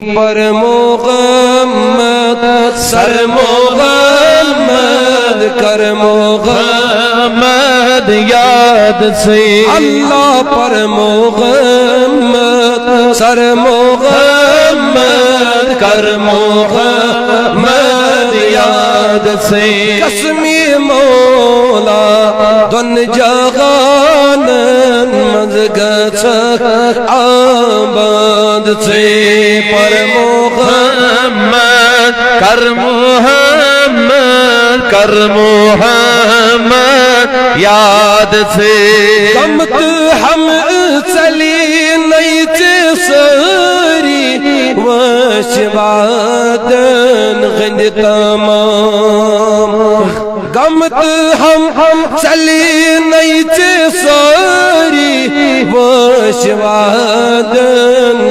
پر محمد سر محمد کر محمد یاد سے اللہ پر محمد سر محمد کر محمد یاد سے قسمی مولا دن جہان مزگچ آباد سے پر محمد کر محمد کر محمد یاد سے کمت ہم چلی نہیں سری وشبادن غند تمام گمت ہم چلی نہیں سری وشبادن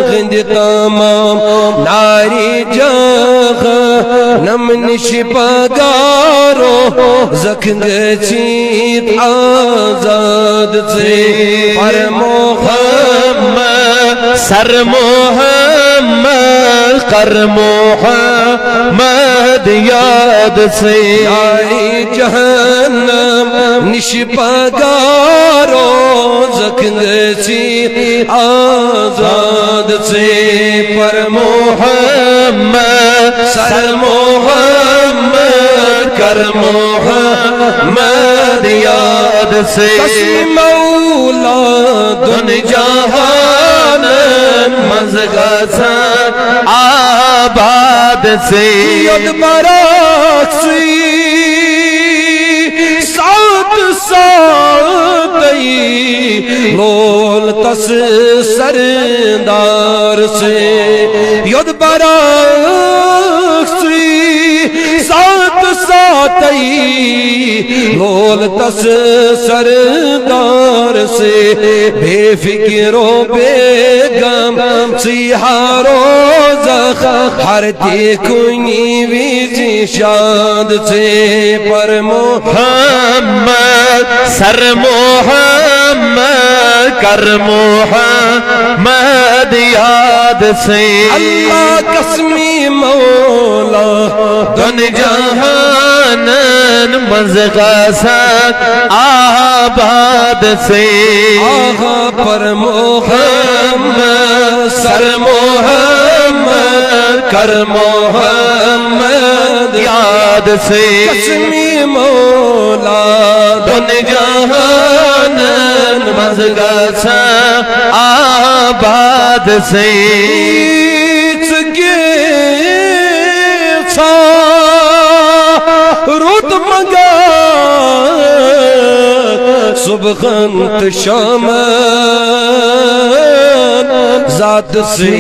غند تمام ناری جاغ نم نش پگارو زخم چیت آزاد سے پر محمد سر محمد کر محمد یاد سے ناری جہنم نش پگارو زخم چیت آزاد سے پر محمد سر محمد کر محمد یاد سے قسم مولا دن جہان مزگچ آباد سے ید براکسی سات ساتئی لول تس سردار سے ید براکسی سات ساتئی لول تس سردار سے بے فکر و بے غم سیہارو زخ ہر دیکھنی ویجی شاد سے پر محمد سر محمد کر محمد یاد سے اللہ قسمی مولا دن جہانن مزگچ آباد سے آغا پر محمد سر محمد کر محمد یاد سے قسمی مولا دن جہانن مزگچ آباد سے رود مگا صبحنت شام ذات سے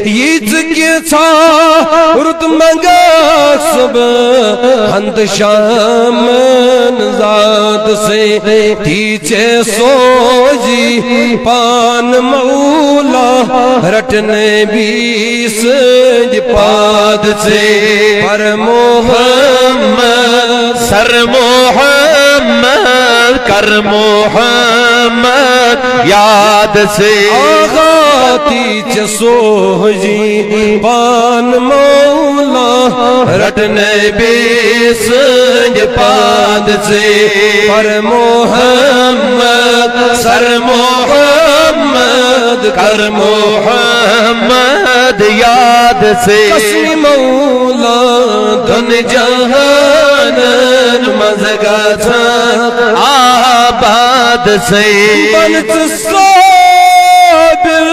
یہ چھا رود مگا صبحنت شام ذات سے تیچے سوجی پان مولا رٹنے بیس پاد سے پر محمد سر محمد کر محمد یاد سے آغا تیچ سوجی پان مولا رٹنے بیس پاد سے پر محمد سر محمد کر محمد یاد سے قسم مولا دن جہانن مزگچ آباد سے بنت صابر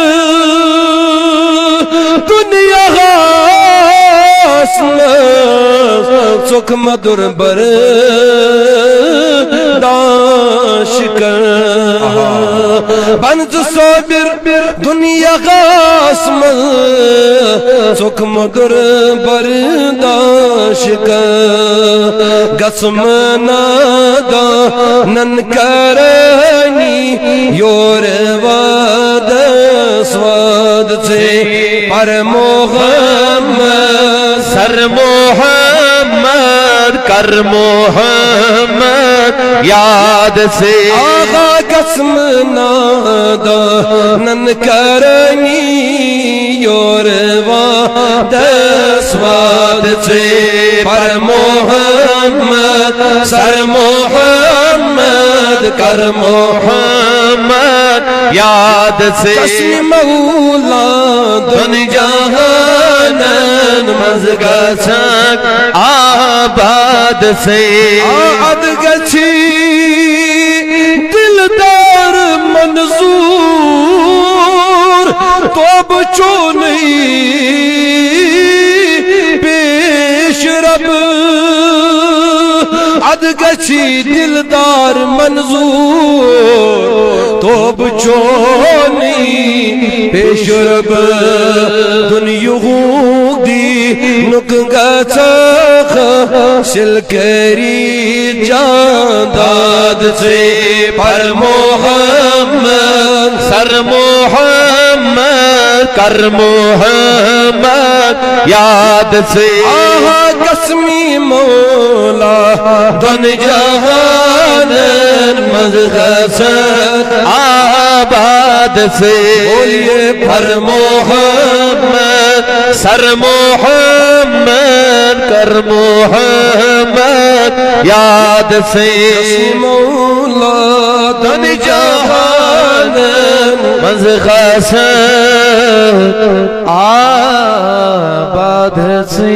دنیا غاسل سکھ مدر برداشت کر بنت صابر دنیا قاسم سکھ مدر برداشت کر قسم نادا نن کرنی یور واد سواد سے پر محمد سر محمد کر محمد یاد سے آغا قسم نادانن کرنی اور وعد سواد سے پر محمد سر محمد کر محمد یاد سے قسم مولا دن جہانن مزگسک آباد سے آد گچھی دلدار منظور تو بچو نہیں پیش رب عد گچھی دلدار منظور تو بچو نہیں پیش رب دنیا دی نکگا چاخ شلکری جانداد سے پر محمد سر محمد کر محمد یاد سے آہا قسمی مولا دن جہانن مزغسد آباد سے بولیے پر محمد سر محمد کر محمد یاد سے مولا دن جہانن مزغسد آباد سے